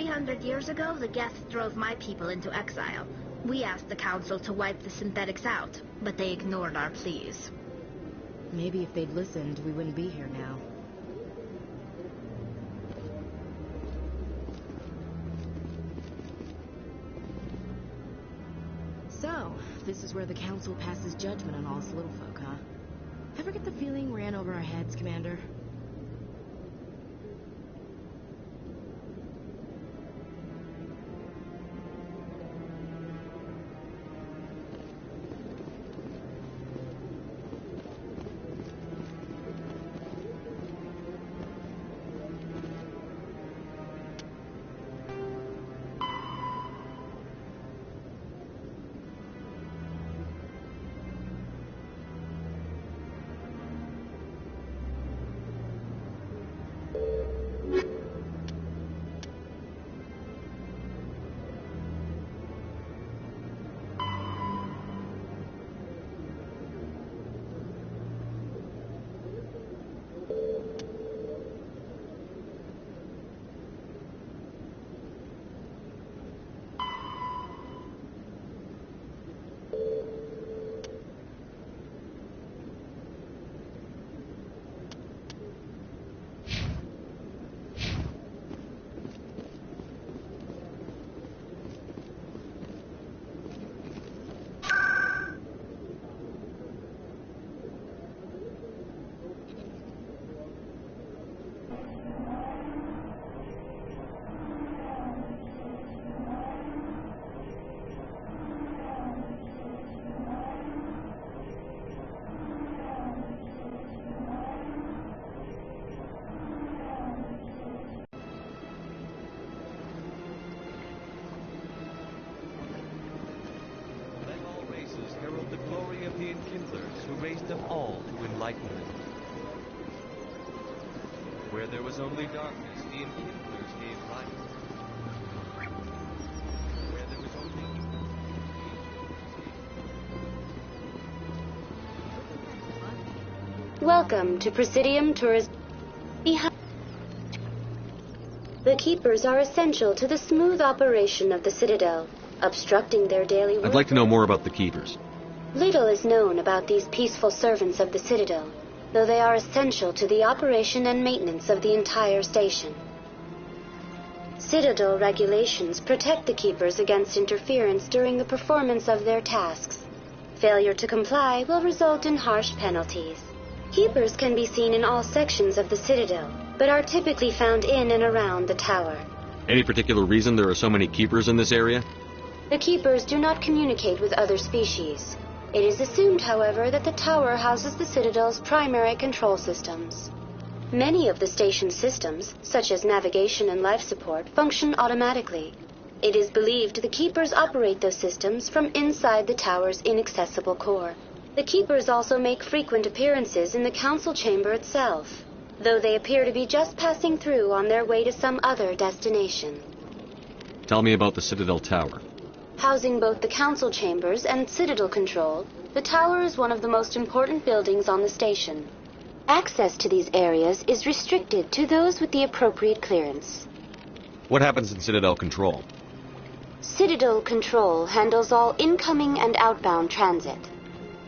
300 years ago, the Geth drove my people into exile. We asked the Council to wipe the synthetics out, but they ignored our pleas. Maybe if they'd listened, we wouldn't be here now. So, this is where the Council passes judgment on all us little folk, huh? Ever get the feeling ran over our heads, Commander? Them all to enlightenment. Where there was only darkness, the enkindlers gave light. Where there was only... Welcome to Presidium Tourism. The Keepers are essential to the smooth operation of the Citadel, obstructing their daily work. I'd like to know more about the Keepers. Little is known about these peaceful servants of the Citadel, though they are essential to the operation and maintenance of the entire station. Citadel regulations protect the Keepers against interference during the performance of their tasks. Failure to comply will result in harsh penalties. Keepers can be seen in all sections of the Citadel, but are typically found in and around the tower. Any particular reason there are so many Keepers in this area? The Keepers do not communicate with other species. It is assumed, however, that the tower houses the Citadel's primary control systems. Many of the station's systems, such as navigation and life support, function automatically. It is believed the Keepers operate those systems from inside the tower's inaccessible core. The Keepers also make frequent appearances in the Council chamber itself, though they appear to be just passing through on their way to some other destination. Tell me about the Citadel Tower. Housing both the Council chambers and Citadel control, the tower is one of the most important buildings on the station. Access to these areas is restricted to those with the appropriate clearance. What happens in Citadel control? Citadel control handles all incoming and outbound transit.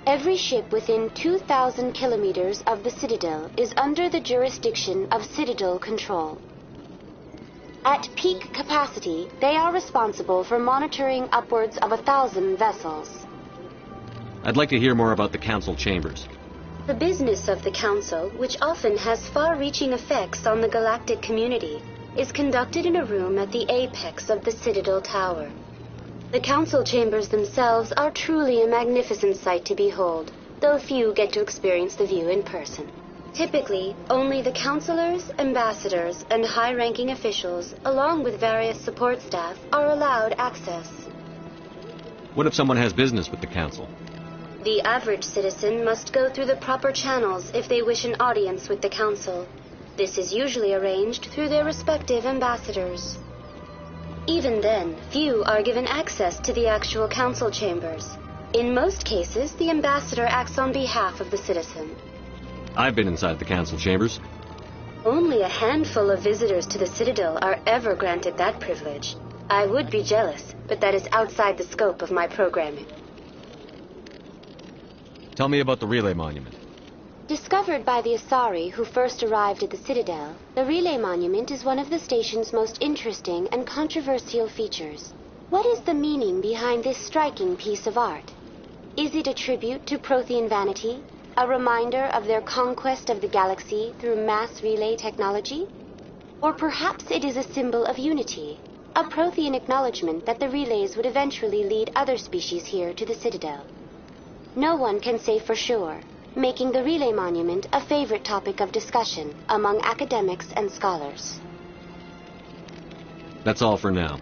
Every ship within 2,000 kilometers of the Citadel is under the jurisdiction of Citadel control. At peak capacity, they are responsible for monitoring upwards of 1,000 vessels. I'd like to hear more about the Council chambers. The business of the Council, which often has far-reaching effects on the galactic community, is conducted in a room at the apex of the Citadel Tower. The Council chambers themselves are truly a magnificent sight to behold, though few get to experience the view in person. Typically, only the councilors, ambassadors, and high-ranking officials, along with various support staff, are allowed access. What if someone has business with the Council? The average citizen must go through the proper channels if they wish an audience with the Council. This is usually arranged through their respective ambassadors. Even then, few are given access to the actual Council chambers. In most cases, the ambassador acts on behalf of the citizen. I've been inside the Council chambers. Only a handful of visitors to the Citadel are ever granted that privilege. I would be jealous, but that is outside the scope of my programming. Tell me about the relay monument. Discovered by the Asari who first arrived at the Citadel, the relay monument is one of the station's most interesting and controversial features. What is the meaning behind this striking piece of art? Is it a tribute to Prothean vanity? A reminder of their conquest of the galaxy through mass relay technology? Or perhaps it is a symbol of unity, a Prothean acknowledgement that the relays would eventually lead other species here to the Citadel. No one can say for sure, making the relay monument a favorite topic of discussion among academics and scholars. That's all for now.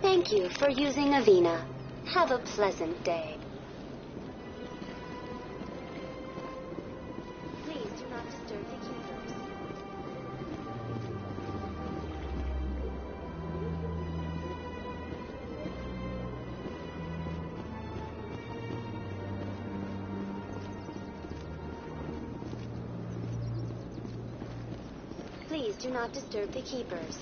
Thank you for using Avena. Have a pleasant day. Please do not disturb the keepers. Please do not disturb the keepers.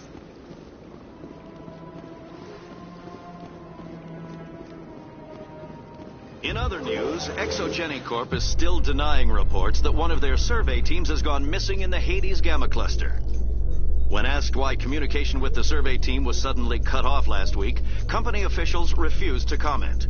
In other news, Exogeny Corp is still denying reports that one of their survey teams has gone missing in the Hades Gamma Cluster. When asked why communication with the survey team was suddenly cut off last week, company officials refused to comment.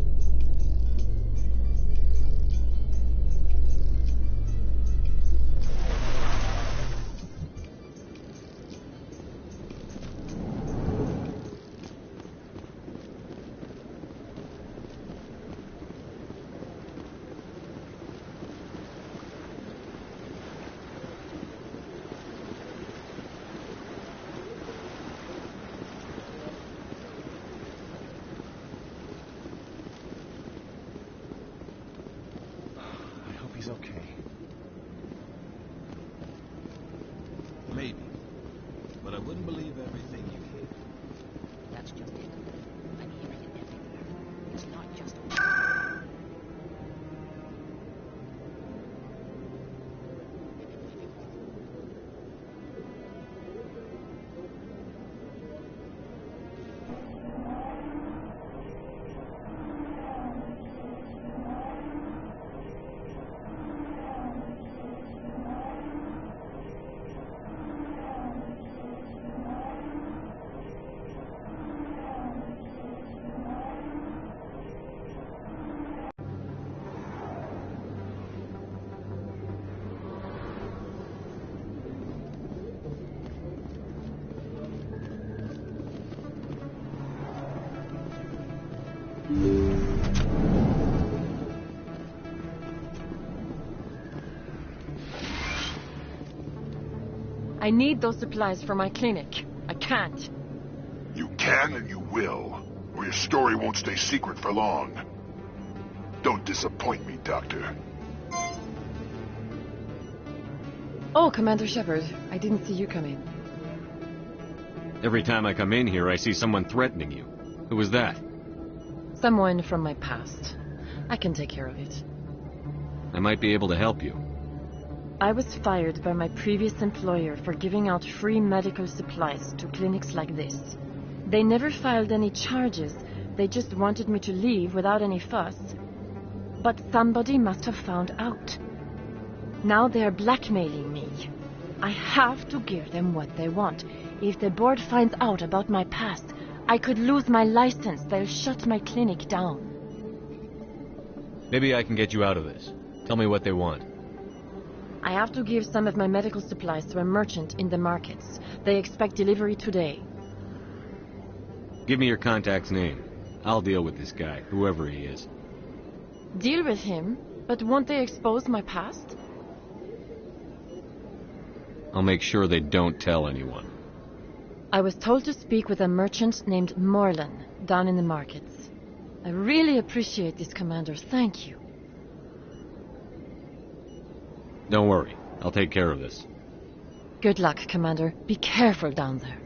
He's okay. Maybe. But I wouldn't believe everything you hear. That's just it. I'm hearing it everywhere. It's not just... I need those supplies for my clinic. I can't. You can and you will, or your story won't stay secret for long. Don't disappoint me, Doctor. Oh, Commander Shepard, I didn't see you come in. Every time I come in here, I see someone threatening you. Who was that? Someone from my past. I can take care of it. I might be able to help you. I was fired by my previous employer for giving out free medical supplies to clinics like this. They never filed any charges. They just wanted me to leave without any fuss. But somebody must have found out. Now they are blackmailing me. I have to give them what they want. If the board finds out about my past, I could lose my license. They'll shut my clinic down. Maybe I can get you out of this. Tell me what they want. I have to give some of my medical supplies to a merchant in the markets. They expect delivery today. Give me your contact's name. I'll deal with this guy, whoever he is. Deal with him? But won't they expose my past? I'll make sure they don't tell anyone. I was told to speak with a merchant named Morlan, down in the markets. I really appreciate this, Commander. Thank you. Don't worry. I'll take care of this. Good luck, Commander. Be careful down there.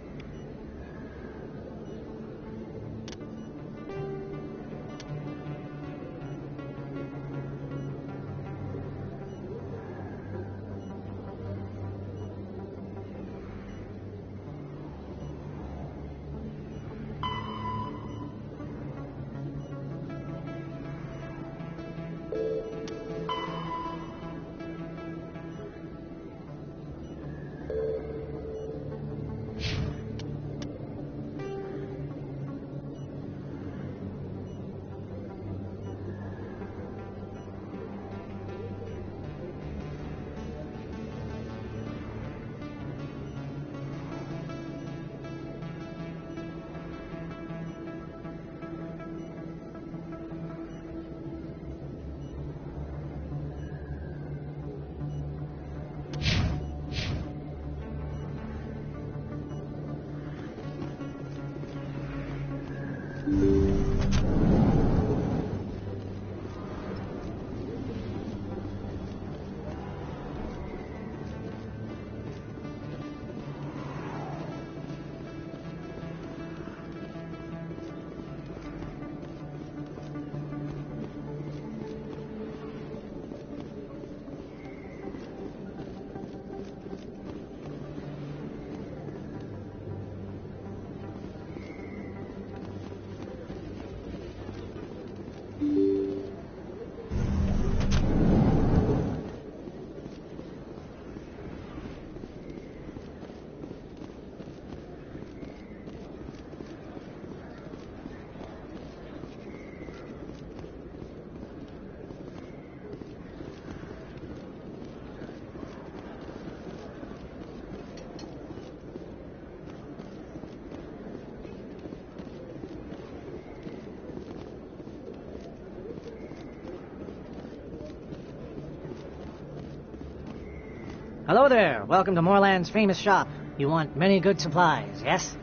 Hello there. Welcome to Moorland's famous shop. You want many good supplies, yes?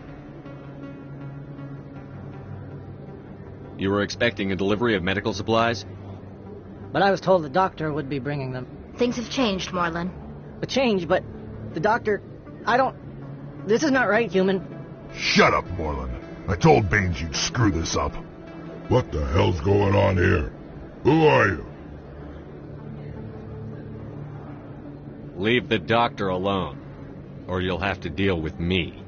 You were expecting a delivery of medical supplies? But I was told the doctor would be bringing them. Things have changed, Moorland. A change, but the doctor... This is not right, human. Shut up, Moorland. I told Baines you'd screw this up. What the hell's going on here? Who are you? Leave the doctor alone, or you'll have to deal with me.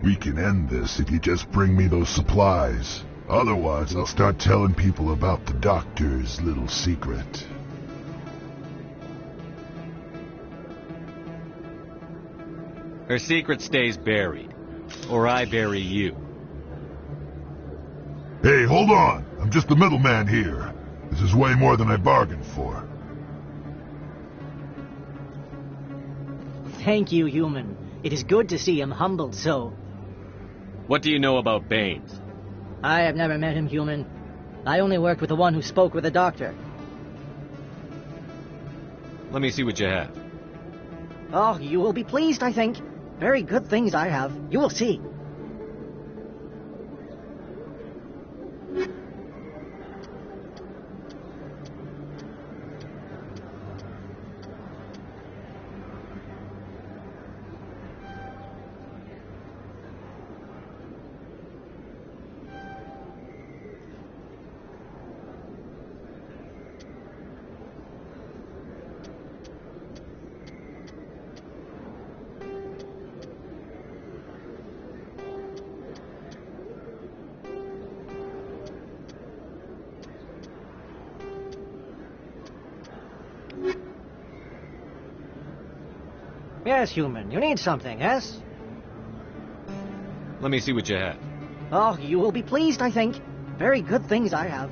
We can end this if you just bring me those supplies. Otherwise, I'll start telling people about the doctor's little secret. Her secret stays buried, or I bury you. Hey, hold on! I'm just the middleman here. This is way more than I bargained for. Thank you, human. It is good to see him humbled so. What do you know about Baines? I have never met him, human. I only worked with the one who spoke with the doctor. Let me see what you have. Oh, you will be pleased, I think. Very good things I have. You will see. Yes, human. You need something, yes? Let me see what you have. Oh, you will be pleased, I think. Very good things I have.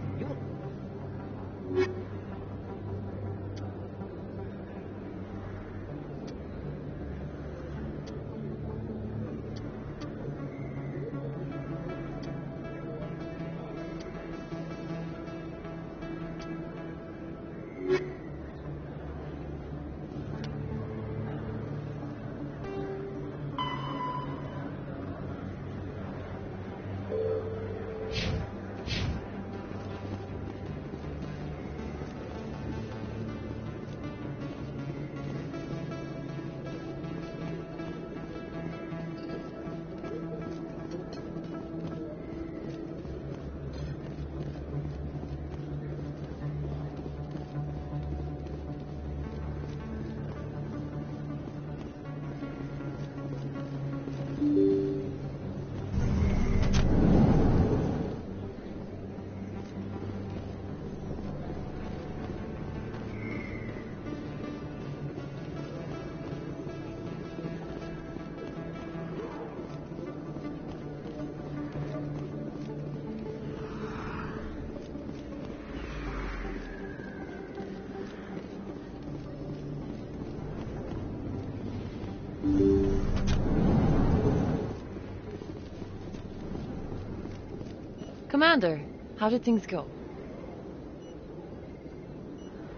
Commander, how did things go?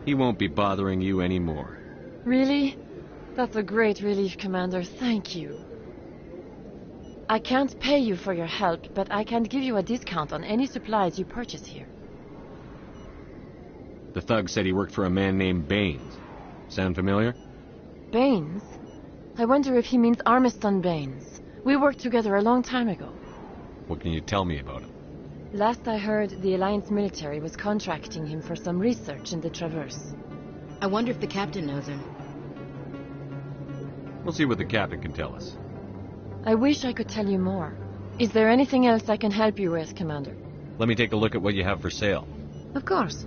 He won't be bothering you anymore. Really? That's a great relief, Commander. Thank you. I can't pay you for your help, but I can give you a discount on any supplies you purchase here. The thug said he worked for a man named Baines. Sound familiar? Baines? I wonder if he means Armiston Baines. We worked together a long time ago. What can you tell me about him? Last I heard, the Alliance military was contracting him for some research in the Traverse. I wonder if the captain knows him. We'll see what the captain can tell us. I wish I could tell you more. Is there anything else I can help you with, Commander? Let me take a look at what you have for sale. Of course.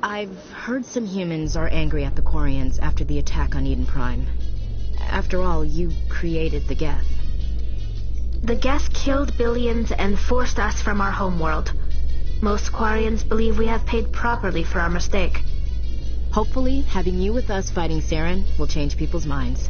I've heard some humans are angry at the Quarians after the attack on Eden Prime. After all, you created the Geth. The Geth killed billions and forced us from our homeworld. Most Quarians believe we have paid properly for our mistake. Hopefully, having you with us fighting Saren will change people's minds.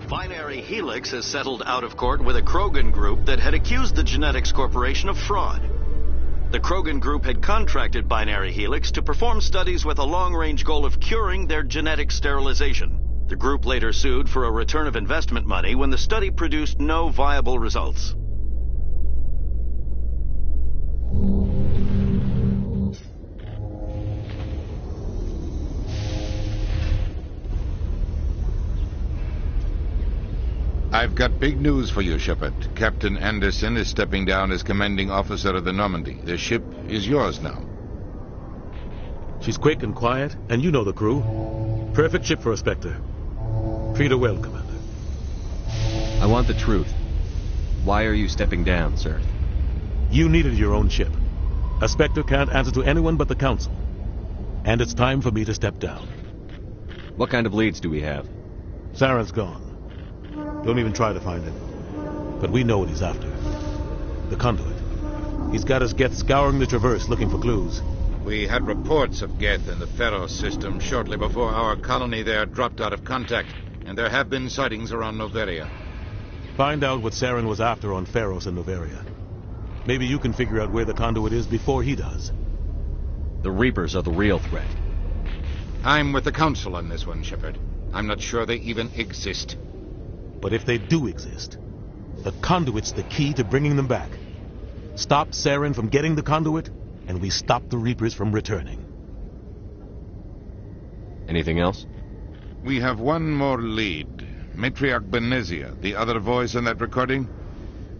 Binary Helix has settled out of court with a Krogan group that had accused the Genetics Corporation of fraud. The Krogan group had contracted Binary Helix to perform studies with a long-range goal of curing their genetic sterilization. The group later sued for a return of investment money when the study produced no viable results. I've got big news for you, Shepard. Captain Anderson is stepping down as commanding officer of the Normandy. The ship is yours now. She's quick and quiet, and you know the crew. Perfect ship for a Spectre. Treat her well, Commander. I want the truth. Why are you stepping down, sir? You needed your own ship. A Spectre can't answer to anyone but the Council. And it's time for me to step down. What kind of leads do we have? Saren's gone. Don't even try to find him. But we know what he's after. The conduit. He's got his Geth scouring the Traverse looking for clues. We had reports of Geth in the Pharos system shortly before our colony there dropped out of contact, and there have been sightings around Noveria. Find out what Saren was after on Pharos and Noveria. Maybe you can figure out where the conduit is before he does. The Reapers are the real threat. I'm with the Council on this one, Shepard. I'm not sure they even exist. But if they do exist, the conduit's the key to bringing them back. Stop Saren from getting the conduit, and we stop the Reapers from returning. Anything else? We have one more lead. Matriarch Benezia, the other voice in that recording.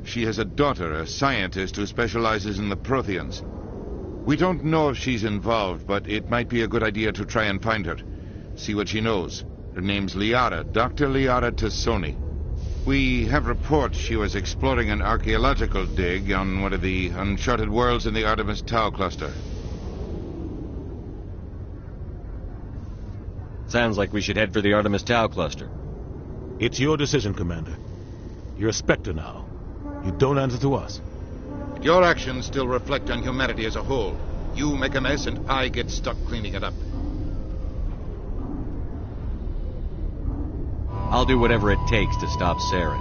She has a daughter, a scientist who specializes in the Protheans. We don't know if she's involved, but it might be a good idea to try and find her. See what she knows. Her name's Liara, Dr. Liara Tassoni. We have reports she was exploring an archaeological dig on one of the uncharted worlds in the Artemis Tau cluster. Sounds like we should head for the Artemis Tau cluster. It's your decision, Commander. You're a Spectre now. You don't answer to us. Your actions still reflect on humanity as a whole. You make a mess and I get stuck cleaning it up. I'll do whatever it takes to stop Saren.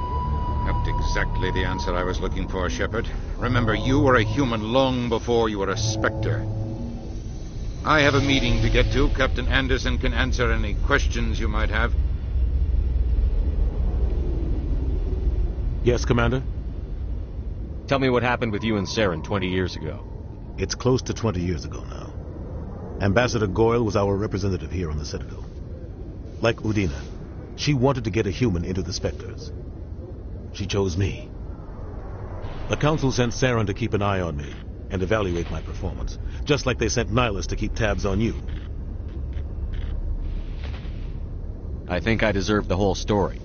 Not exactly the answer I was looking for, Shepard. Remember, you were a human long before you were a Spectre. I have a meeting to get to. Captain Anderson can answer any questions you might have. Yes, Commander? Tell me what happened with you and Saren 20 years ago. It's close to 20 years ago now. Ambassador Goyle was our representative here on the Citadel. Like Udina, she wanted to get a human into the Spectres. She chose me. The Council sent Saren to keep an eye on me and evaluate my performance, just like they sent Nihilus to keep tabs on you. I think I deserve the whole story.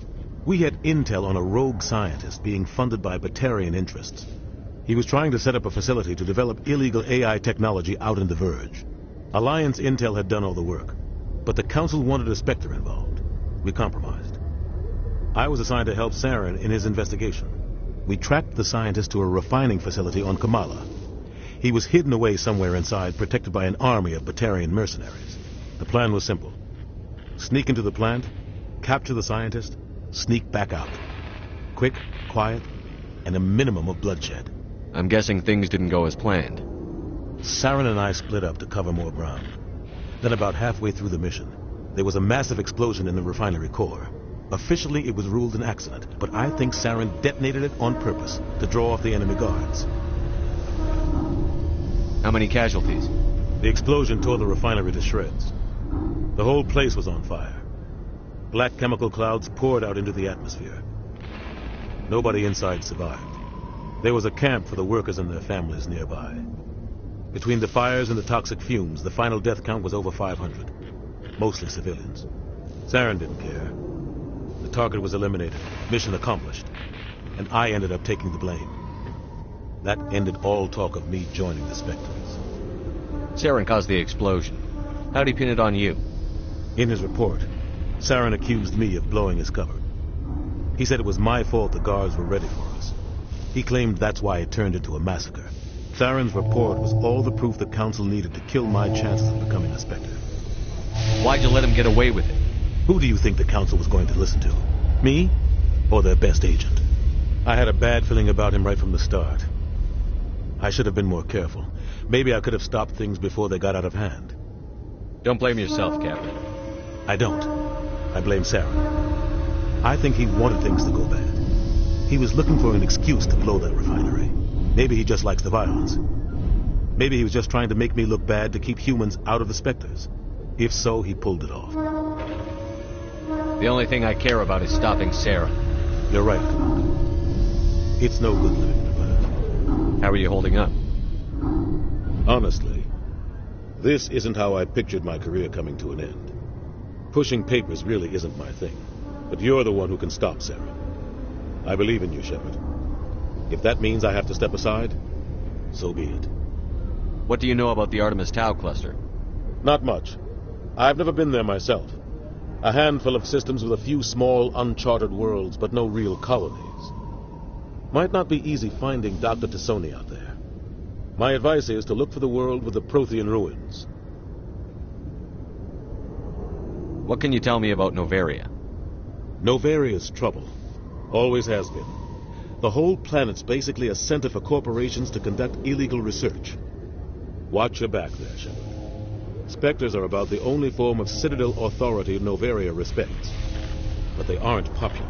We had intel on a rogue scientist being funded by Batarian interests. He was trying to set up a facility to develop illegal AI technology out in the Verge. Alliance intel had done all the work, but the Council wanted a Spectre involved. We compromised. I was assigned to help Saren in his investigation. We tracked the scientist to a refining facility on Kamala. He was hidden away somewhere inside, protected by an army of Batarian mercenaries. The plan was simple. Sneak into the plant, capture the scientist, sneak back out. Quick, quiet, and a minimum of bloodshed. I'm guessing things didn't go as planned. Saren and I split up to cover more ground. Then about halfway through the mission, there was a massive explosion in the refinery core. Officially, it was ruled an accident, but I think Saren detonated it on purpose to draw off the enemy guards. How many casualties? The explosion tore the refinery to shreds. The whole place was on fire. Black chemical clouds poured out into the atmosphere. Nobody inside survived. There was a camp for the workers and their families nearby. Between the fires and the toxic fumes, the final death count was over 500. Mostly civilians. Saren didn't care. The target was eliminated, mission accomplished, and I ended up taking the blame. That ended all talk of me joining the Spectres. Saren caused the explosion. How'd he pin it on you? In his report, Saren accused me of blowing his cover. He said it was my fault the guards were ready for us. He claimed that's why it turned into a massacre. Saren's report was all the proof the Council needed to kill my chances of becoming a Spectre. Why'd you let him get away with it? Who do you think the Council was going to listen to? Me? Or their best agent? I had a bad feeling about him right from the start. I should have been more careful. Maybe I could have stopped things before they got out of hand. Don't blame yourself, Captain. I don't. I blame Saren. I think he wanted things to go bad. He was looking for an excuse to blow that refinery. Maybe he just likes the violence. Maybe he was just trying to make me look bad to keep humans out of the Spectres. If so, he pulled it off. The only thing I care about is stopping Saren. You're right, Commander. It's no good living in Nevada. How are you holding up? Honestly, this isn't how I pictured my career coming to an end. Pushing papers really isn't my thing. But you're the one who can stop Saren. I believe in you, Shepard. If that means I have to step aside, so be it. What do you know about the Artemis Tau cluster? Not much. I've never been there myself. A handful of systems with a few small, uncharted worlds, but no real colonies. Might not be easy finding Dr. Tassoni out there. My advice is to look for the world with the Prothean ruins. What can you tell me about Novaria? Novaria's trouble. Always has been. The whole planet's basically a center for corporations to conduct illegal research. Watch your back there, Shepard. Spectres are about the only form of Citadel authority Novaria respects. But they aren't popular.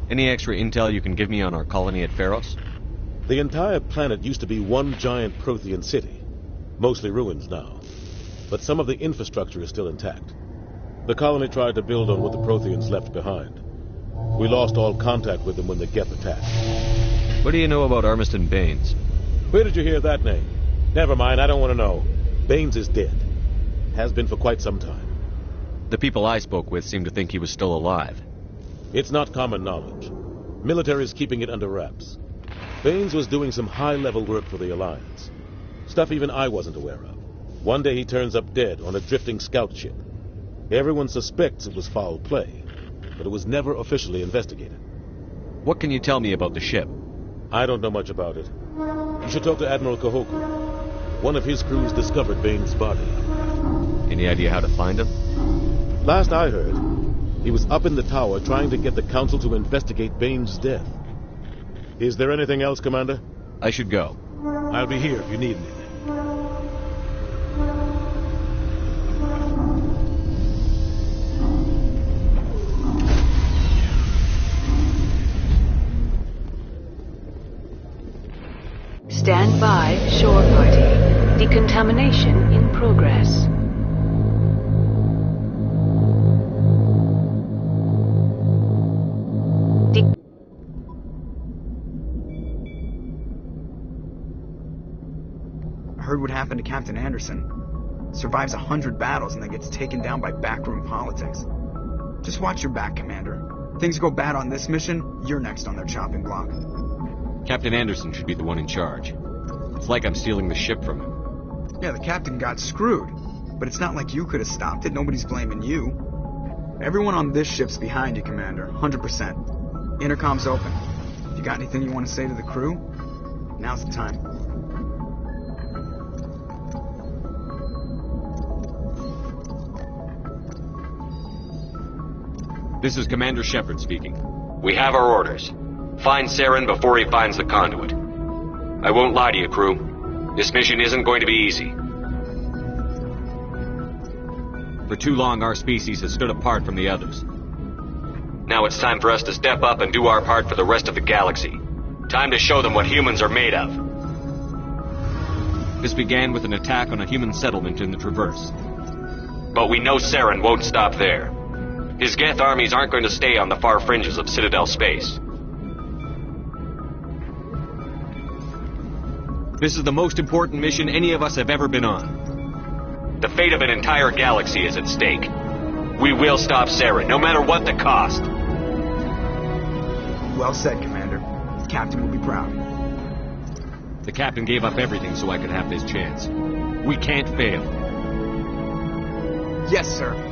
Any extra intel you can give me on our colony at Pharos? The entire planet used to be one giant Prothean city. Mostly ruins now. But some of the infrastructure is still intact. The colony tried to build on what the Protheans left behind. We lost all contact with them when the Geth attacked. What do you know about Armiston Baines? Where did you hear that name? Never mind, I don't want to know. Baines is dead. Has been for quite some time. The people I spoke with seemed to think he was still alive. It's not common knowledge. Military's keeping it under wraps. Baines was doing some high-level work for the Alliance. Stuff even I wasn't aware of. One day he turns up dead on a drifting scout ship. Everyone suspects it was foul play, but it was never officially investigated. What can you tell me about the ship? I don't know much about it. You should talk to Admiral Kahoku. One of his crews discovered Baines' body. Any idea how to find him? Last I heard, he was up in the tower trying to get the Council to investigate Baines' death. Is there anything else, Commander? I should go. I'll be here if you need anything. Stand by, shore party. Decontamination in progress. I heard what happened to Captain Anderson. Survives 100 battles and then gets taken down by backroom politics. Just watch your back, Commander. Things go bad on this mission, you're next on their chopping block. Captain Anderson should be the one in charge. It's like I'm stealing the ship from him. Yeah, the captain got screwed. But it's not like you could have stopped it. Nobody's blaming you. Everyone on this ship's behind you, Commander. 100%. Intercom's open. If you got anything you want to say to the crew, now's the time. This is Commander Shepard speaking. We have our orders. Find Saren before he finds the conduit. I won't lie to you, crew. This mission isn't going to be easy. For too long, our species has stood apart from the others. Now it's time for us to step up and do our part for the rest of the galaxy. Time to show them what humans are made of. This began with an attack on a human settlement in the Traverse. But we know Saren won't stop there. His Geth armies aren't going to stay on the far fringes of Citadel space. This is the most important mission any of us have ever been on. The fate of an entire galaxy is at stake. We will stop Saren, no matter what the cost. Well said, Commander. The captain will be proud. The captain gave up everything so I could have this chance. We can't fail. Yes, sir.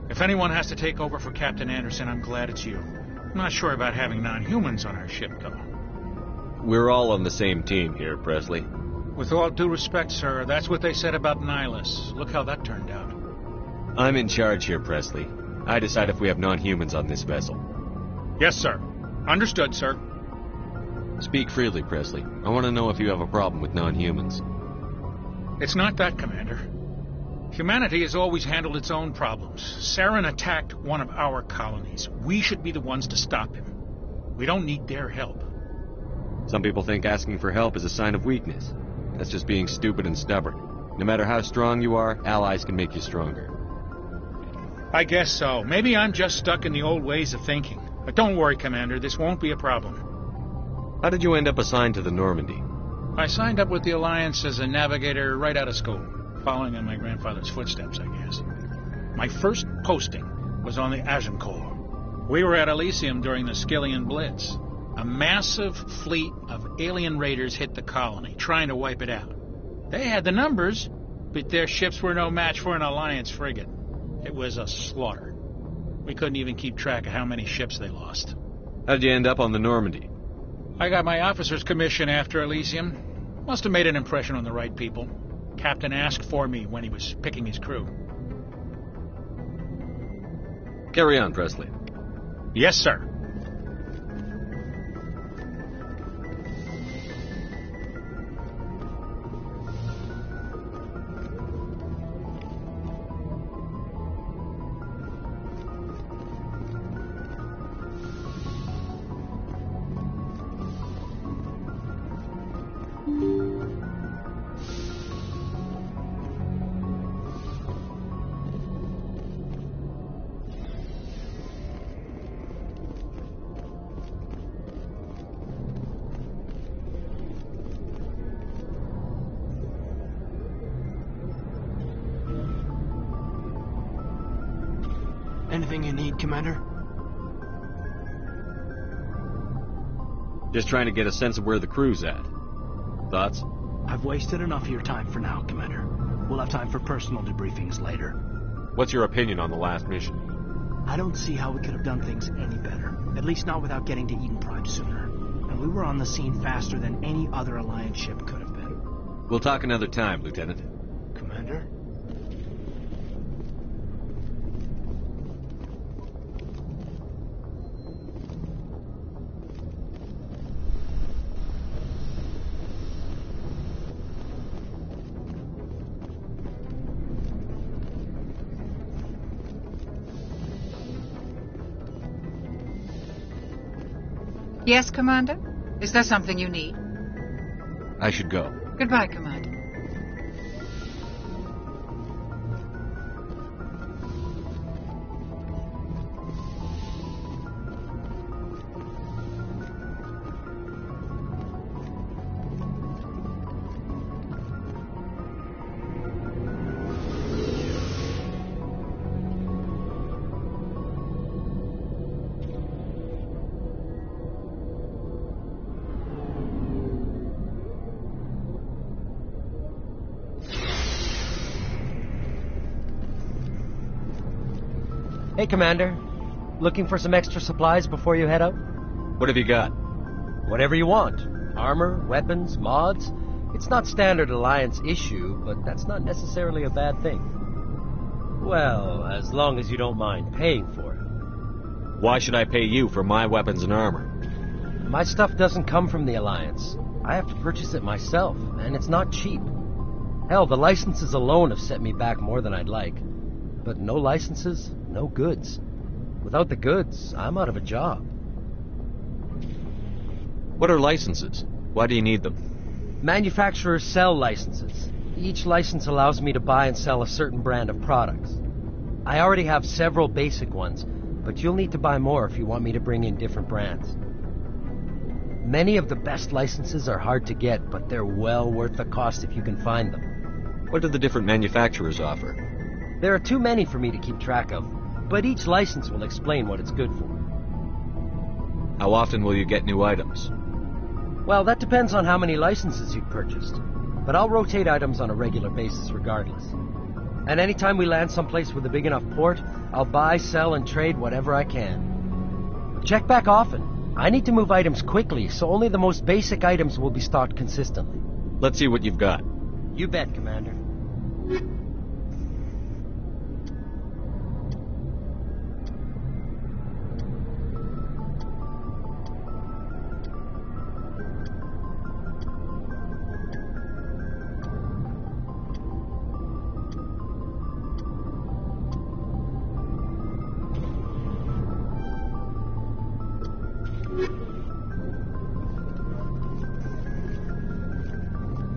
If anyone has to take over for Captain Anderson, I'm glad it's you. I'm not sure about having non-humans on our ship, though. We're all on the same team here, Presley. With all due respect, sir, that's what they said about Nihilus. Look how that turned out. I'm in charge here, Presley. I decide if we have non-humans on this vessel. Yes, sir. Understood, sir. Speak freely, Presley. I want to know if you have a problem with non-humans. It's not that, Commander. Humanity has always handled its own problems. Saren attacked one of our colonies. We should be the ones to stop him. We don't need their help. Some people think asking for help is a sign of weakness. That's just being stupid and stubborn. No matter how strong you are, allies can make you stronger. I guess so. Maybe I'm just stuck in the old ways of thinking. But don't worry, Commander. This won't be a problem. How did you end up assigned to the Normandy? I signed up with the Alliance as a navigator right out of school. Following in my grandfather's footsteps, I guess. My first posting was on the Agincourt. We were at Elysium during the Skillian Blitz. A massive fleet of alien raiders hit the colony, trying to wipe it out. They had the numbers, but their ships were no match for an Alliance frigate. It was a slaughter. We couldn't even keep track of how many ships they lost. How did you end up on the Normandy? I got my officer's commission after Elysium. Must have made an impression on the right people. Captain asked for me when he was picking his crew. Carry on, Presley. Yes, sir. Anything you need, Commander? Just trying to get a sense of where the crew's at. Thoughts? I've wasted enough of your time for now, Commander. We'll have time for personal debriefings later. What's your opinion on the last mission? I don't see how we could have done things any better. At least not without getting to Eden Prime sooner. And we were on the scene faster than any other Alliance ship could have been. We'll talk another time, Lieutenant. Commander? Yes, Commander? Is there something you need? I should go. Goodbye, Commander. Hey, Commander. Looking for some extra supplies before you head out? What have you got? Whatever you want. Armor, weapons, mods. It's not standard Alliance issue, but that's not necessarily a bad thing. Well, as long as you don't mind paying for it. Why should I pay you for my weapons and armor? My stuff doesn't come from the Alliance. I have to purchase it myself, and it's not cheap. Hell, the licenses alone have set me back more than I'd like. But no licenses, no goods. Without the goods, I'm out of a job. What are licenses? Why do you need them? Manufacturers sell licenses. Each license allows me to buy and sell a certain brand of products. I already have several basic ones, but you'll need to buy more if you want me to bring in different brands. Many of the best licenses are hard to get, but they're well worth the cost if you can find them. What do the different manufacturers offer? There are too many for me to keep track of, but each license will explain what it's good for. How often will you get new items? Well, that depends on how many licenses you've purchased, but I'll rotate items on a regular basis regardless. And anytime we land someplace with a big enough port, I'll buy, sell, and trade whatever I can. Check back often. I need to move items quickly, so only the most basic items will be stocked consistently. Let's see what you've got. You bet, Commander.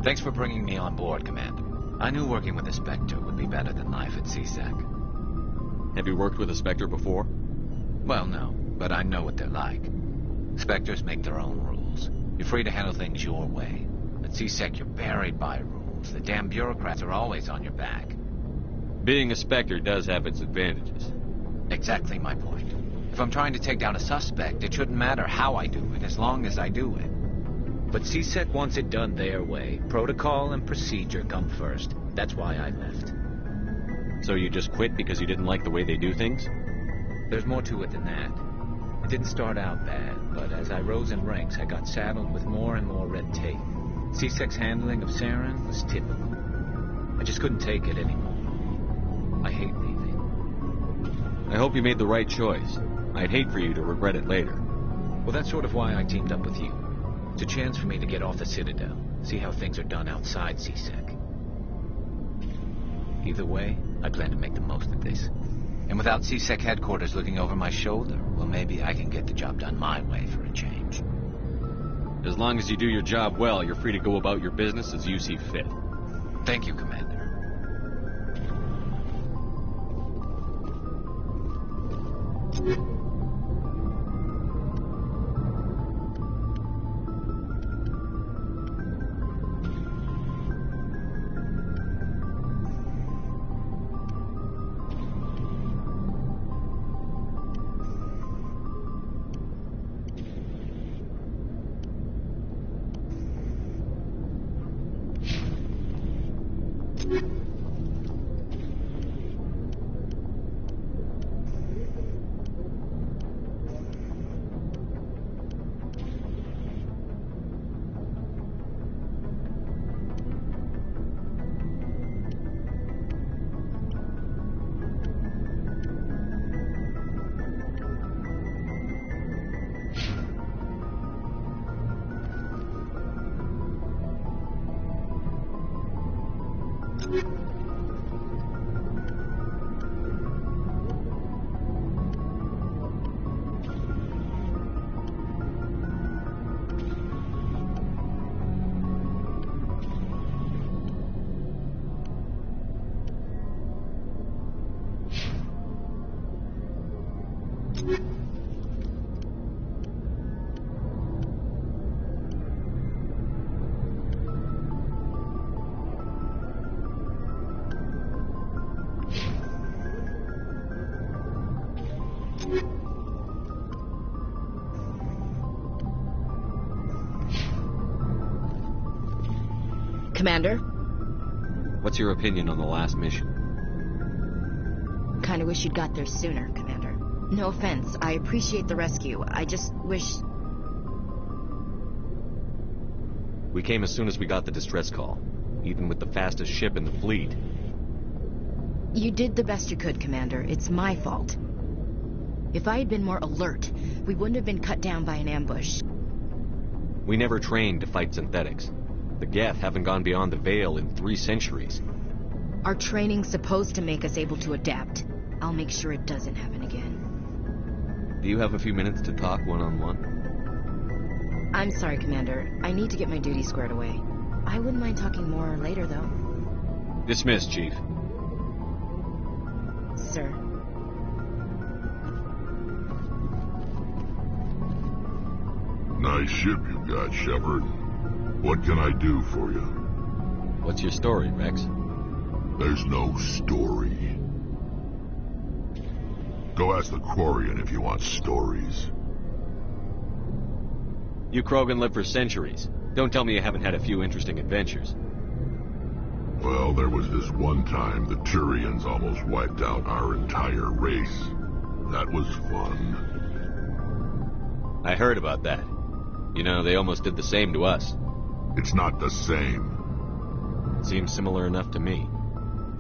Thanks for bringing me on board, Commander. I knew working with a Spectre would be better than life at CSEC. Have you worked with a Spectre before? Well, no, but I know what they're like. Spectres make their own rules. You're free to handle things your way. At CSEC, you're buried by rules. The damn bureaucrats are always on your back. Being a Spectre does have its advantages. Exactly my point. If I'm trying to take down a suspect, it shouldn't matter how I do it, as long as I do it. But CSEC wants it done their way. Protocol and procedure come first. That's why I left. So you just quit because you didn't like the way they do things? There's more to it than that. It didn't start out bad, but as I rose in ranks, I got saddled with more and more red tape. CSEC's handling of Saren was typical. I just couldn't take it anymore. I hate leaving. I hope you made the right choice. I'd hate for you to regret it later. Well, that's sort of why I teamed up with you. It's a chance for me to get off the Citadel, see how things are done outside CSEC. Either way, I plan to make the most of this. And without CSEC headquarters looking over my shoulder, well, maybe I can get the job done my way for a change. As long as you do your job well, you're free to go about your business as you see fit. Thank you, Commander. Commander? What's your opinion on the last mission? Kinda wish you'd got there sooner, Commander. No offense, I appreciate the rescue. I just wish... We came as soon as we got the distress call, even with the fastest ship in the fleet. You did the best you could, Commander. It's my fault. If I had been more alert, we wouldn't have been cut down by an ambush. We never trained to fight synthetics. The Geth haven't gone beyond the Veil in 3 centuries. Our training's supposed to make us able to adapt. I'll make sure it doesn't happen again. Do you have a few minutes to talk one-on-one? I'm sorry, Commander. I need to get my duty squared away. I wouldn't mind talking more later, though. Dismissed, Chief. Sir. Nice ship you got, Shepard. What can I do for you? What's your story, Rex? There's no story. Go ask the Quarian if you want stories. You Krogan live for centuries. Don't tell me you haven't had a few interesting adventures. Well, there was this one time the Turians almost wiped out our entire race. That was fun. I heard about that. You know, they almost did the same to us. It's not the same. Seems similar enough to me.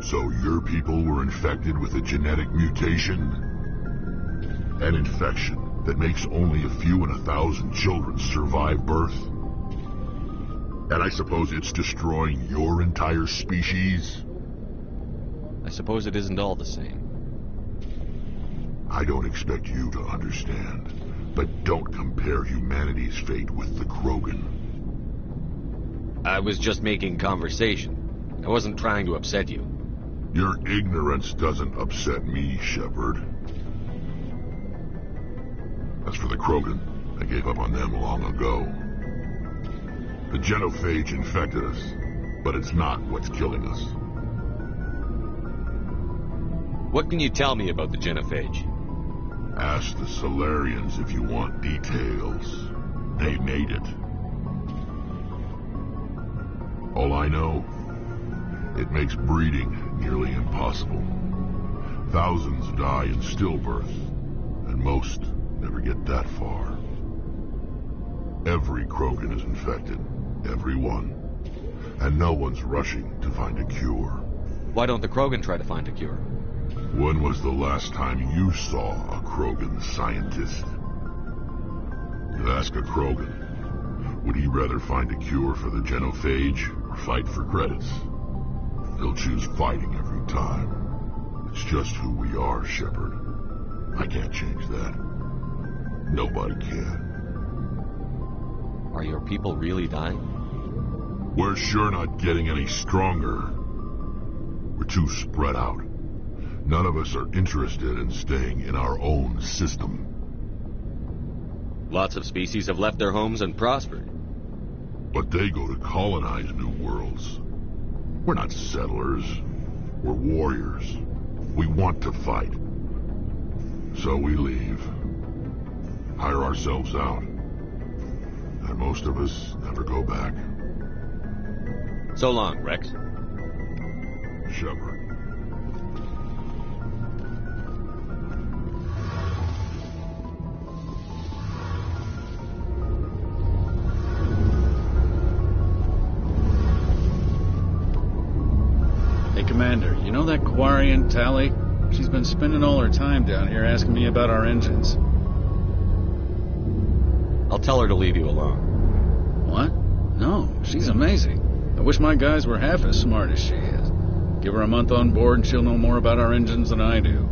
So your people were infected with a genetic mutation? An infection that makes only a few in 1,000 children survive birth? And I suppose it's destroying your entire species? I suppose it isn't all the same. I don't expect you to understand, but don't compare humanity's fate with the Krogan. I was just making conversation. I wasn't trying to upset you. Your ignorance doesn't upset me, Shepard. As for the Krogan, I gave up on them long ago. The genophage infected us, but it's not what's killing us. What can you tell me about the genophage? Ask the Solarians if you want details. They made it. All I know, it makes breeding nearly impossible. Thousands die in stillbirth, and most never get that far. Every Krogan is infected. Every one. And no one's rushing to find a cure. Why don't the Krogan try to find a cure? When was the last time you saw a Krogan scientist? You ask a Krogan, would he rather find a cure for the genophage or fight for credits? He'll choose fighting every time. It's just who we are, Shepard. I can't change that. Nobody can. Are your people really dying? We're sure not getting any stronger. We're too spread out. None of us are interested in staying in our own system. Lots of species have left their homes and prospered. But they go to colonize new worlds. We're not settlers. We're warriors. We want to fight. So we leave. Hire ourselves out. And most of us never go back. So long, Rex. Shepard. Hey, Commander, you know that Quarian, Tally? She's been spending all her time down here asking me about our engines. I'll tell her to leave you alone. What? No, she's amazing. I wish my guys were half as smart as she is. Give her a month on board and she'll know more about our engines than I do.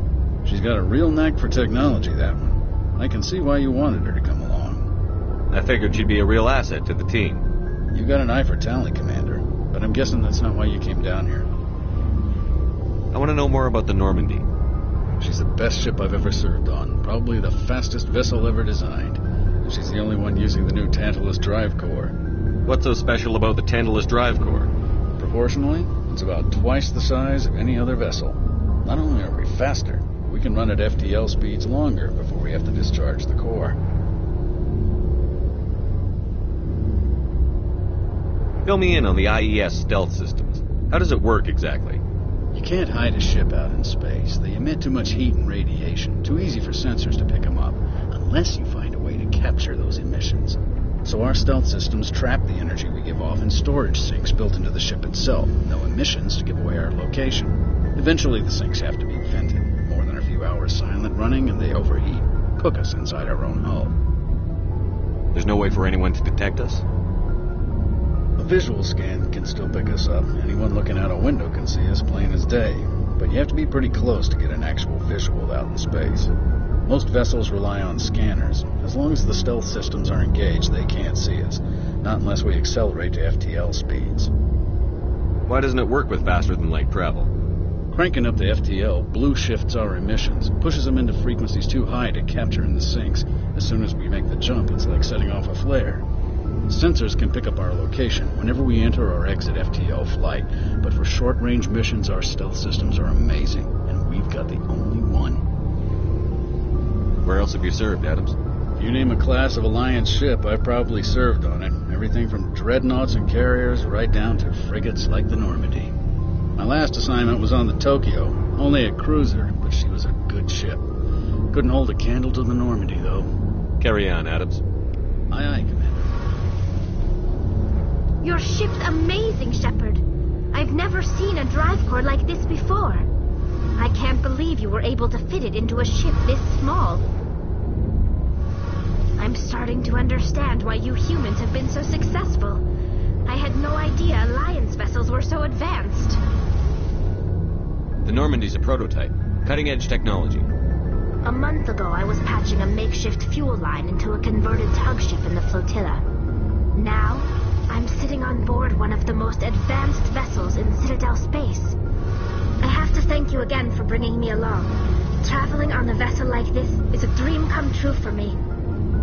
She's got a real knack for technology, that one. I can see why you wanted her to come along. I figured she'd be a real asset to the team. You got an eye for talent, Commander, but I'm guessing that's not why you came down here. I want to know more about the Normandy. She's the best ship I've ever served on. Probably the fastest vessel ever designed. And she's the only one using the new Tantalus drive core. What's so special about the Tantalus drive core? Proportionally, it's about twice the size of any other vessel. Not only are we faster, but we can run at FTL speeds longer before we have to discharge the core. Fill me in on the IES stealth systems. How does it work exactly? You can't hide a ship out in space. They emit too much heat and radiation. Too easy for sensors to pick them up, unless you find a way to capture those emissions. So our stealth systems trap the energy we give off in storage sinks built into the ship itself. No emissions to give away our location. Eventually the sinks have to be vented. More than a few hours silent running and they overheat. Cook us inside our own hull. There's no way for anyone to detect us? A visual scan can still pick us up. Anyone looking out a window can see us plain as day. But you have to be pretty close to get an actual visual out in space. Most vessels rely on scanners. As long as the stealth systems are engaged, they can't see us. Not unless we accelerate to FTL speeds. Why doesn't it work with faster-than-light travel? Cranking up the FTL blue shifts our emissions, pushes them into frequencies too high to capture in the sinks. As soon as we make the jump, it's like setting off a flare. Sensors can pick up our location whenever we enter or exit FTL flight, but for short-range missions, our stealth systems are amazing, and we've got the only one. Where else have you served, Adams? If you name a class of Alliance ship, I've probably served on it. Everything from dreadnoughts and carriers right down to frigates like the Normandy. My last assignment was on the Tokyo, only a cruiser, but she was a good ship. Couldn't hold a candle to the Normandy, though. Carry on, Adams. Aye, aye, Commander. Your ship's amazing, Shepard. I've never seen a drive core like this before. I can't believe you were able to fit it into a ship this small. I'm starting to understand why you humans have been so successful. I had no idea Alliance vessels were so advanced. The Normandy's a prototype. Cutting-edge technology. A month ago, I was patching a makeshift fuel line into a converted tug ship in the flotilla. Now, I'm sitting on board one of the most advanced vessels in Citadel space. I have to thank you again for bringing me along. Traveling on a vessel like this is a dream come true for me.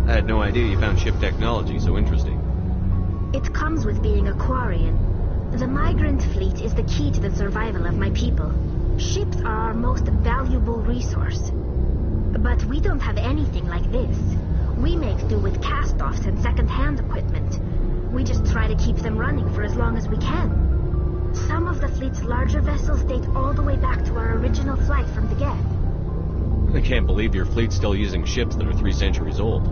I had no idea you found ship technology so interesting. It comes with being a Quarian. The migrant fleet is the key to the survival of my people. Ships are our most valuable resource. But we don't have anything like this. We make do with cast-offs and second-hand equipment. We just try to keep them running for as long as we can. Some of the fleet's larger vessels date all the way back to our original flight from the get. I can't believe your fleet's still using ships that are 3 centuries old.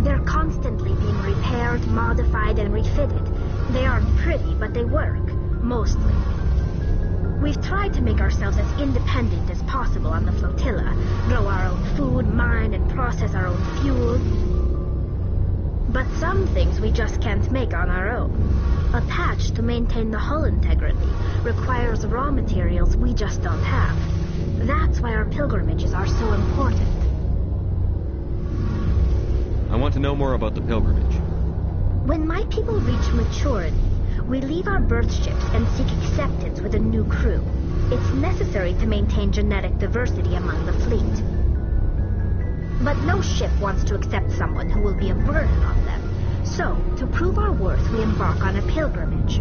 They're constantly being repaired, modified, and refitted. They aren't pretty, but they work. Mostly. We've tried to make ourselves as independent as possible on the flotilla. Grow our own food, mine, and process our own fuel. But some things we just can't make on our own. A patch to maintain the hull integrity requires raw materials we just don't have. That's why our pilgrimages are so important. I want to know more about the pilgrimage. When my people reach maturity, we leave our birth ships and seek acceptance with a new crew. It's necessary to maintain genetic diversity among the fleet. But no ship wants to accept someone who will be a burden on them. So, to prove our worth, we embark on a pilgrimage.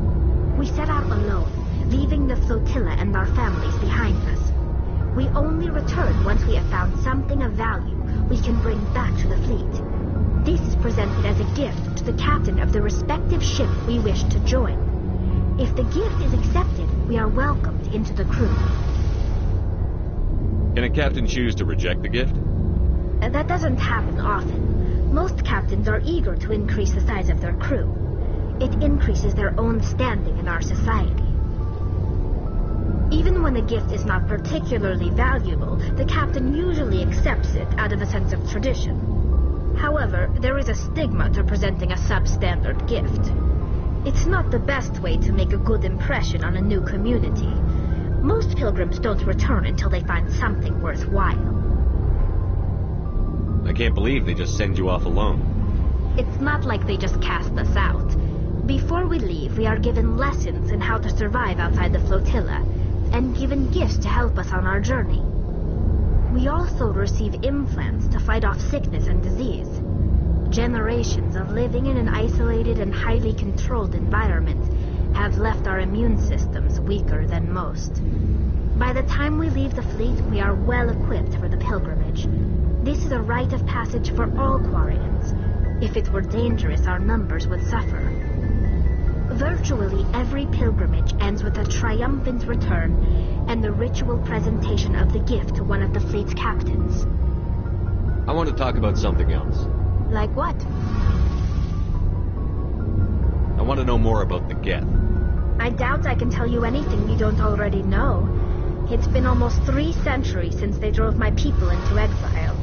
We set out alone, leaving the flotilla and our families behind us. We only return once we have found something of value we can bring back to the fleet. This is presented as a gift to the captain of the respective ship we wish to join. If the gift is accepted, we are welcomed into the crew. Can a captain choose to reject the gift? That doesn't happen often. Most captains are eager to increase the size of their crew. It increases their own standing in our society. Even when a gift is not particularly valuable, the captain usually accepts it out of a sense of tradition. However, there is a stigma to presenting a substandard gift. It's not the best way to make a good impression on a new community. Most pilgrims don't return until they find something worthwhile. I can't believe they just send you off alone. It's not like they just cast us out. Before we leave, we are given lessons in how to survive outside the flotilla, and given gifts to help us on our journey. We also receive implants to fight off sickness and disease. Generations of living in an isolated and highly controlled environment have left our immune systems weaker than most. By the time we leave the fleet, we are well equipped for the pilgrimage. This is a rite of passage for all Quarians. If it were dangerous, our numbers would suffer. Virtually every pilgrimage ends with a triumphant return and the ritual presentation of the gift to one of the fleet's captains. I want to talk about something else. Like what? I want to know more about the Geth. I doubt I can tell you anything you don't already know. It's been almost 3 centuries since they drove my people into exile.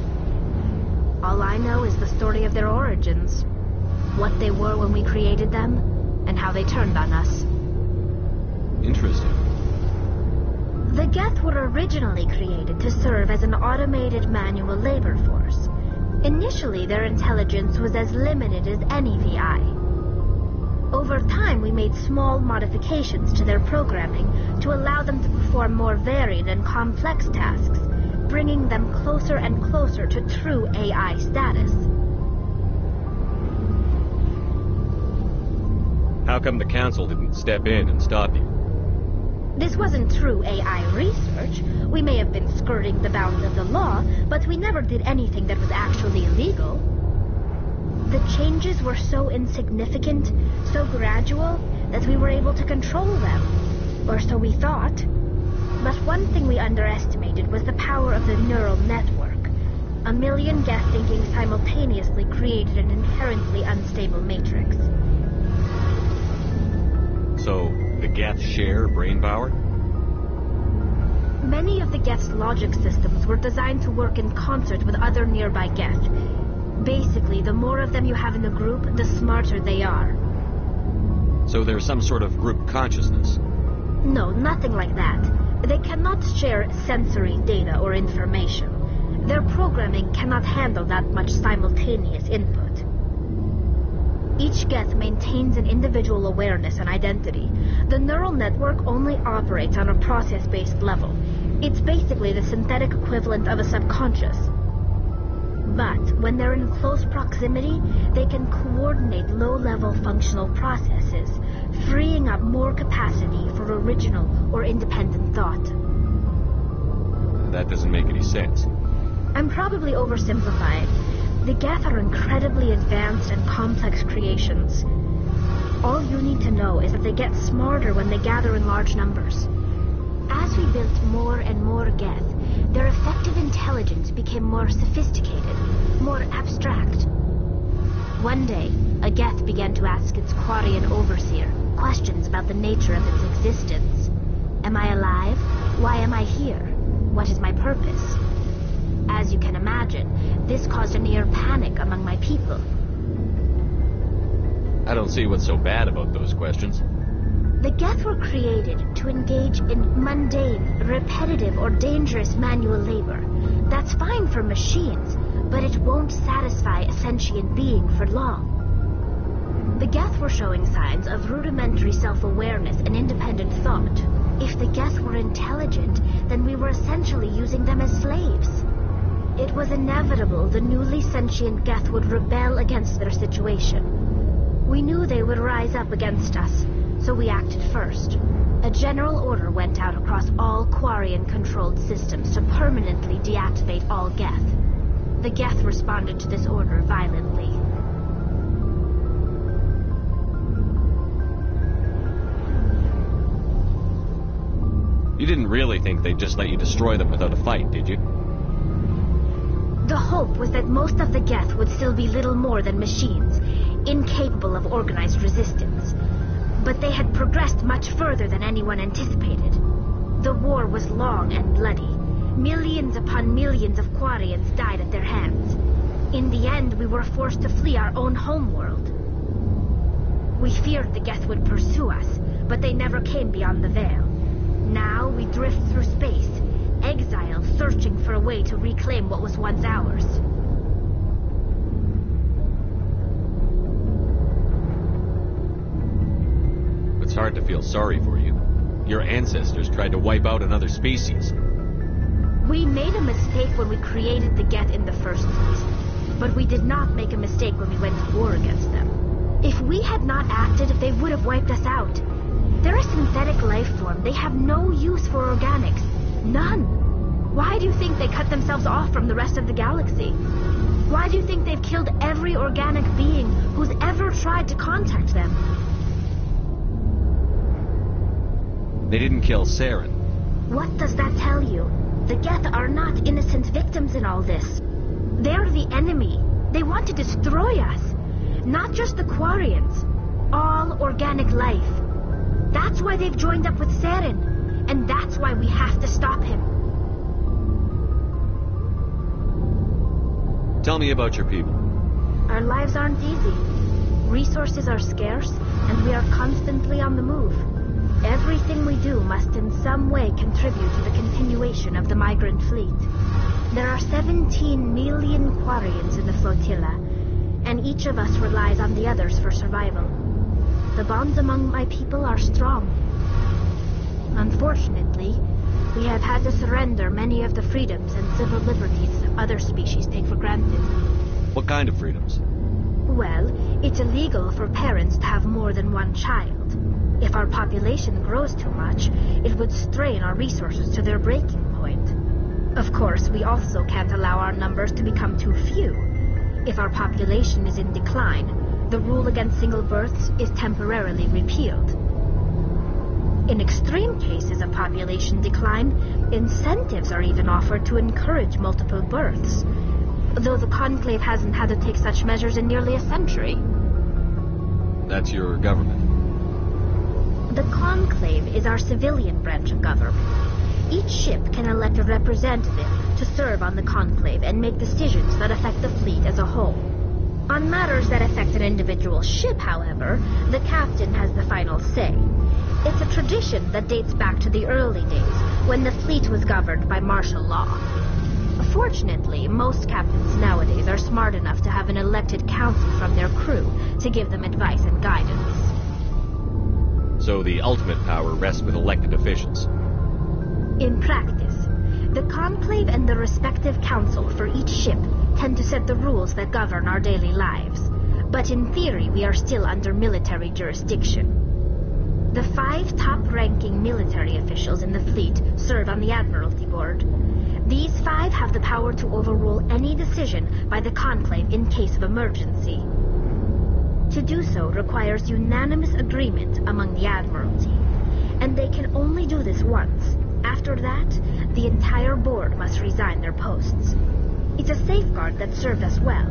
All I know is the story of their origins, what they were when we created them, and how they turned on us. Interesting. The Geth were originally created to serve as an automated manual labor force. Initially, their intelligence was as limited as any VI. Over time, we made small modifications to their programming to allow them to perform more varied and complex tasks, bringing them closer and closer to true AI status. How come the Council didn't step in and stop you? This wasn't true AI research. We may have been skirting the bounds of the law, but we never did anything that was actually illegal. The changes were so insignificant, so gradual, that we were able to control them. Or so we thought. But one thing we underestimated was the power of the neural network. A million Geth thinking simultaneously created an inherently unstable matrix. So, the Geth share brain power? Many of the Geth's logic systems were designed to work in concert with other nearby Geth. Basically, the more of them you have in the group, the smarter they are. So there's some sort of group consciousness? No, nothing like that. They cannot share sensory data or information. Their programming cannot handle that much simultaneous input. Each Geth maintains an individual awareness and identity. The neural network only operates on a process-based level. It's basically the synthetic equivalent of a subconscious. But when they're in close proximity, they can coordinate low-level functional processes, freeing up more capacity for original or independent thought. That doesn't make any sense. I'm probably oversimplifying. The Geth are incredibly advanced and complex creations. All you need to know is that they get smarter when they gather in large numbers. As we built more and more Geth, their effective intelligence became more sophisticated, more abstract. One day, a Geth began to ask its Quarian overseer questions about the nature of its existence. Am I alive? Why am I here? What is my purpose? As you can imagine, this caused a near panic among my people. I don't see what's so bad about those questions. The Geth were created to engage in mundane, repetitive, or dangerous manual labor. That's fine for machines, but it won't satisfy a sentient being for long. The Geth were showing signs of rudimentary self-awareness and independent thought. If the Geth were intelligent, then we were essentially using them as slaves. It was inevitable the newly sentient Geth would rebel against their situation. We knew they would rise up against us, so we acted first. A general order went out across all Quarian-controlled systems to permanently deactivate all Geth. The Geth responded to this order violently. You didn't really think they'd just let you destroy them without a fight, did you? The hope was that most of the Geth would still be little more than machines, incapable of organized resistance. But they had progressed much further than anyone anticipated. The war was long and bloody. Millions upon millions of Quarians died at their hands. In the end, we were forced to flee our own homeworld. We feared the Geth would pursue us, but they never came beyond the veil. Now we drift through space, exile, searching for a way to reclaim what was once ours. It's hard to feel sorry for you. Your ancestors tried to wipe out another species. We made a mistake when we created the Geth in the first place, but we did not make a mistake when we went to war against them. If we had not acted, they would have wiped us out. They're a synthetic life form. They have no use for organics. None. Why do you think they cut themselves off from the rest of the galaxy? Why do you think they've killed every organic being who's ever tried to contact them? They didn't kill Saren. What does that tell you? The Geth are not innocent victims in all this. They're the enemy. They want to destroy us. Not just the Quarians. All organic life. That's why they've joined up with Saren. And that's why we have to stop him. Tell me about your people. Our lives aren't easy. Resources are scarce, and we are constantly on the move. Everything we do must in some way contribute to the continuation of the migrant fleet. There are 17 million Quarians in the flotilla, and each of us relies on the others for survival. The bonds among my people are strong. Unfortunately, we have had to surrender many of the freedoms and civil liberties other species take for granted. What kind of freedoms? Well, it's illegal for parents to have more than one child. If our population grows too much, it would strain our resources to their breaking point. Of course, we also can't allow our numbers to become too few. If our population is in decline, the rule against single births is temporarily repealed. In extreme cases of population decline, incentives are even offered to encourage multiple births, though the Conclave hasn't had to take such measures in nearly a century. That's your government. The Conclave is our civilian branch of government. Each ship can elect a representative to serve on the Conclave and make decisions that affect the fleet as a whole. On matters that affect an individual ship, however, the captain has the final say. It's a tradition that dates back to the early days, when the fleet was governed by martial law. Fortunately, most captains nowadays are smart enough to have an elected council from their crew to give them advice and guidance. So the ultimate power rests with elected officials. In practice, the Conclave and the respective council for each ship tend to set the rules that govern our daily lives. But in theory, we are still under military jurisdiction. The 5 top-ranking military officials in the fleet serve on the Admiralty Board. These 5 have the power to overrule any decision by the Conclave in case of emergency. To do so requires unanimous agreement among the Admiralty, and they can only do this once. After that, the entire board must resign their posts. It's a safeguard that served us well.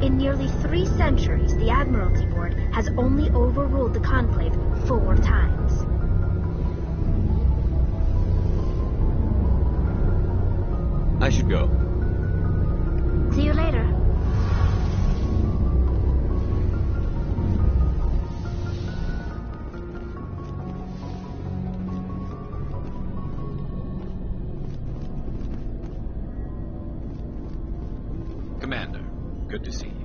In nearly 3 centuries, the Admiralty Board has only overruled the Conclave 4 times. I should go. See you later. Commander, good to see you.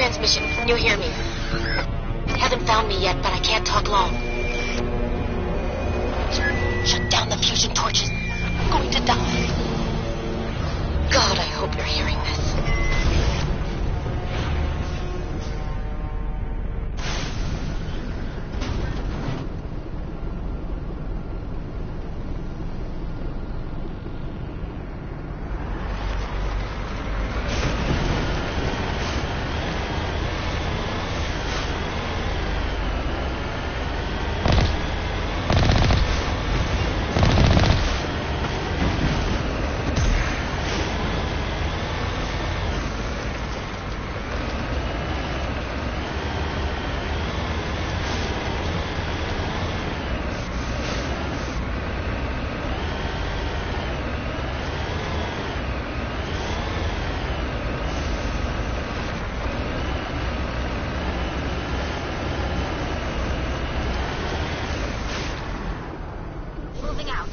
transmission. Can you hear me? They haven't found me yet, but I can't talk long. Shut down the fusion torches. I'm going to die. God, I hope you're hearing this. Moving out.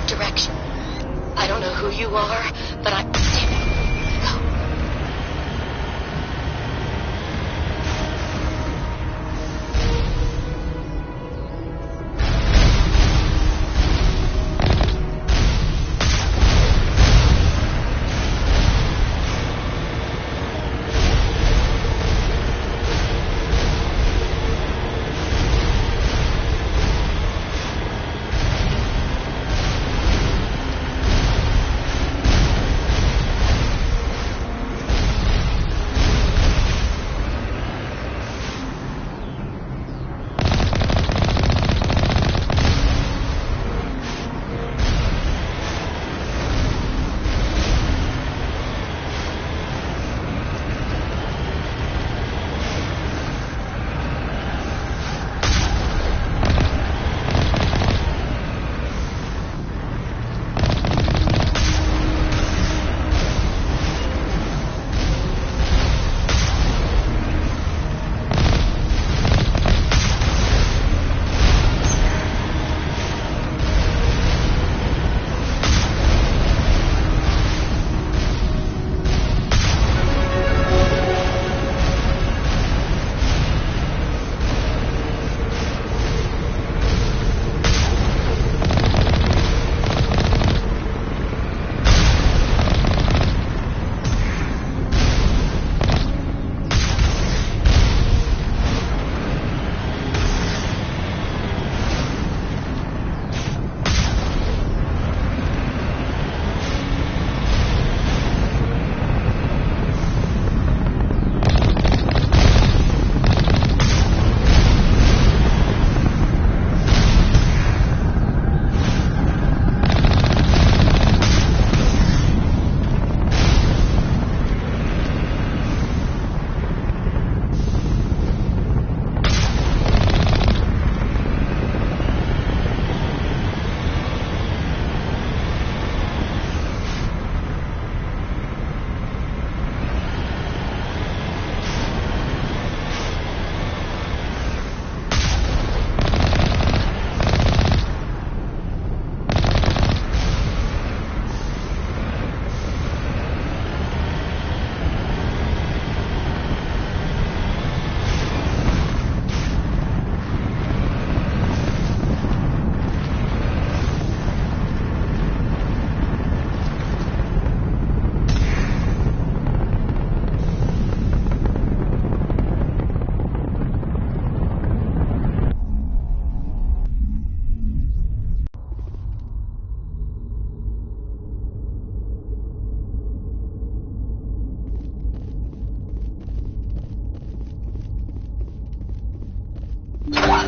Direction. I don't know who you are, but I...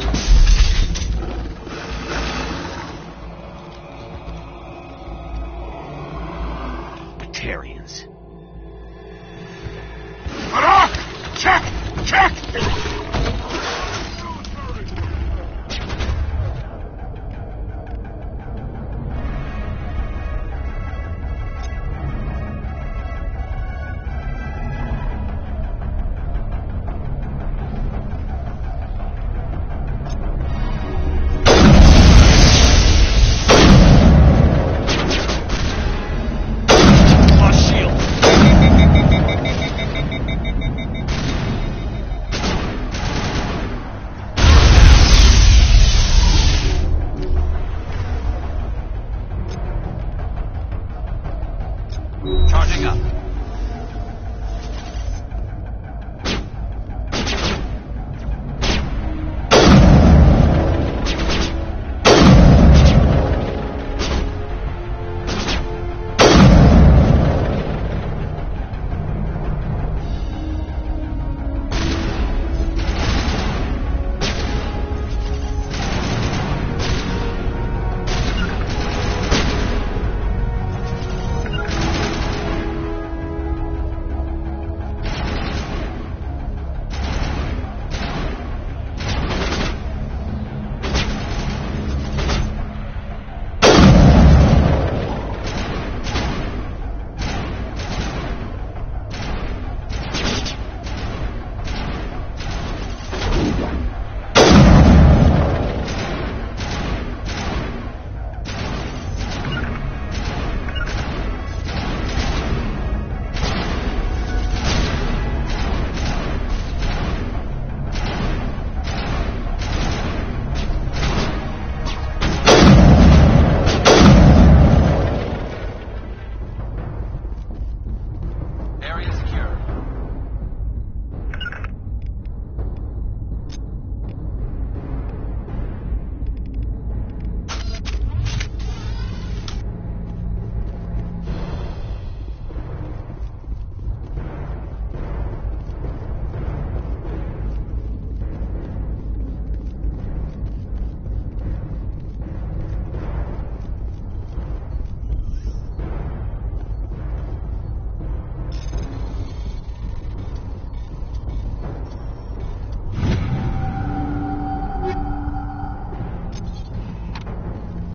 up!